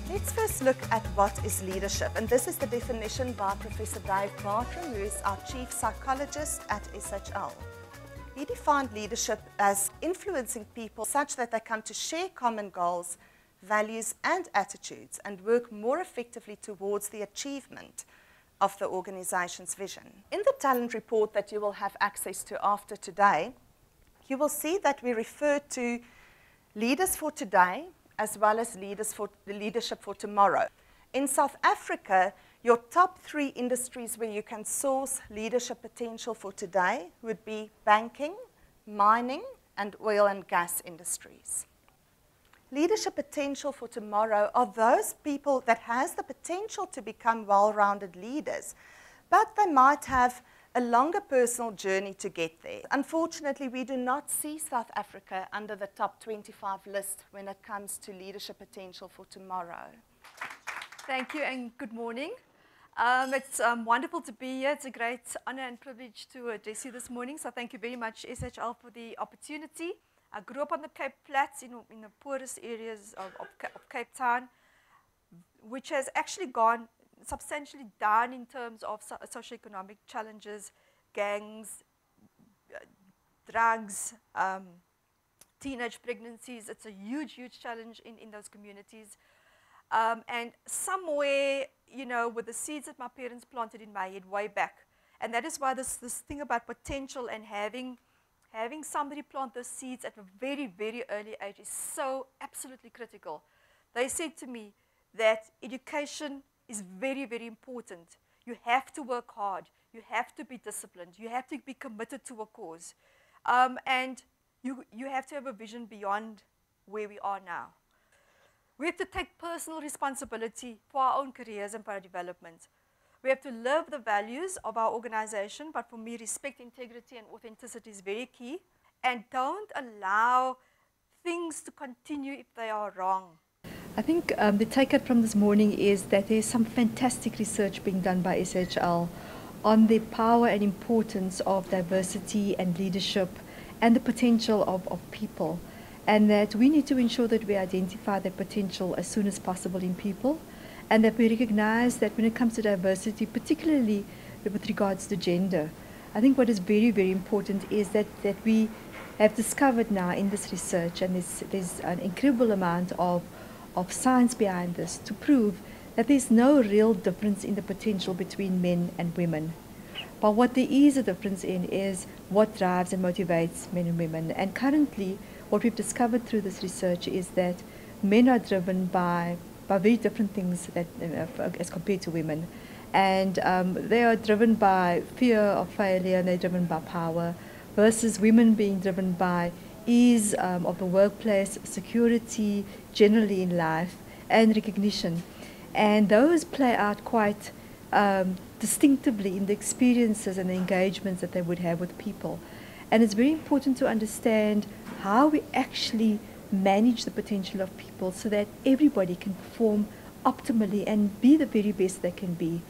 Let's first look at what is leadership, and this is the definition by Professor Dave Bartram, who is our Chief Psychologist at SHL. He defined leadership as influencing people such that they come to share common goals, values and attitudes and work more effectively towards the achievement of the organization's vision. In the talent report that you will have access to after today, you will see that we refer to leaders for today as well as leadership for tomorrow. In South Africa, your top 3 industries where you can source leadership potential for today would be banking, mining, and oil and gas industries. Leadership potential for tomorrow are those people that has the potential to become well-rounded leaders, but they might have a longer personal journey to get there. Unfortunately, we do not see South Africa under the top 25 list when it comes to leadership potential for tomorrow. Thank you and good morning. It's wonderful to be here. It's a great honor and privilege to address you this morning. So thank you very much, SHL, for the opportunity. I grew up on the Cape Flats in the poorest areas of Cape Town, which has actually gone substantially down in terms of socioeconomic challenges, gangs, drugs, teenage pregnancies. It's a huge, huge challenge in those communities. And somewhere, you know, with the seeds that my parents planted in my head way back, and that is why this thing about potential and having somebody plant those seeds at a very, very early age is so absolutely critical. They said to me that education is very, very important. You have to work hard. You have to be disciplined. You have to be committed to a cause. And you have to have a vision beyond where we are now. We have to take personal responsibility for our own careers and for our development. We have to live the values of our organization, but for me, respect, integrity, and authenticity is very key. And don't allow things to continue if they are wrong. I think the take-up from this morning is that there's some fantastic research being done by SHL on the power and importance of diversity and leadership and the potential of people, and that we need to ensure that we identify that potential as soon as possible in people, and that we recognize that when it comes to diversity, particularly with regards to gender, I think what is very, very important is that we have discovered now in this research, and there's an incredible amount of science behind this to prove that there's no real difference in the potential between men and women. But what there is a difference in is what drives and motivates men and women. And currently, what we've discovered through this research is that men are driven by very different things as compared to women. And they are driven by fear of failure, and they're driven by power, versus women being driven by ease of the workplace, security generally in life, and recognition. And those play out quite distinctively in the experiences and the engagements that they would have with people. And it's very important to understand how we actually manage the potential of people so that everybody can perform optimally and be the very best they can be.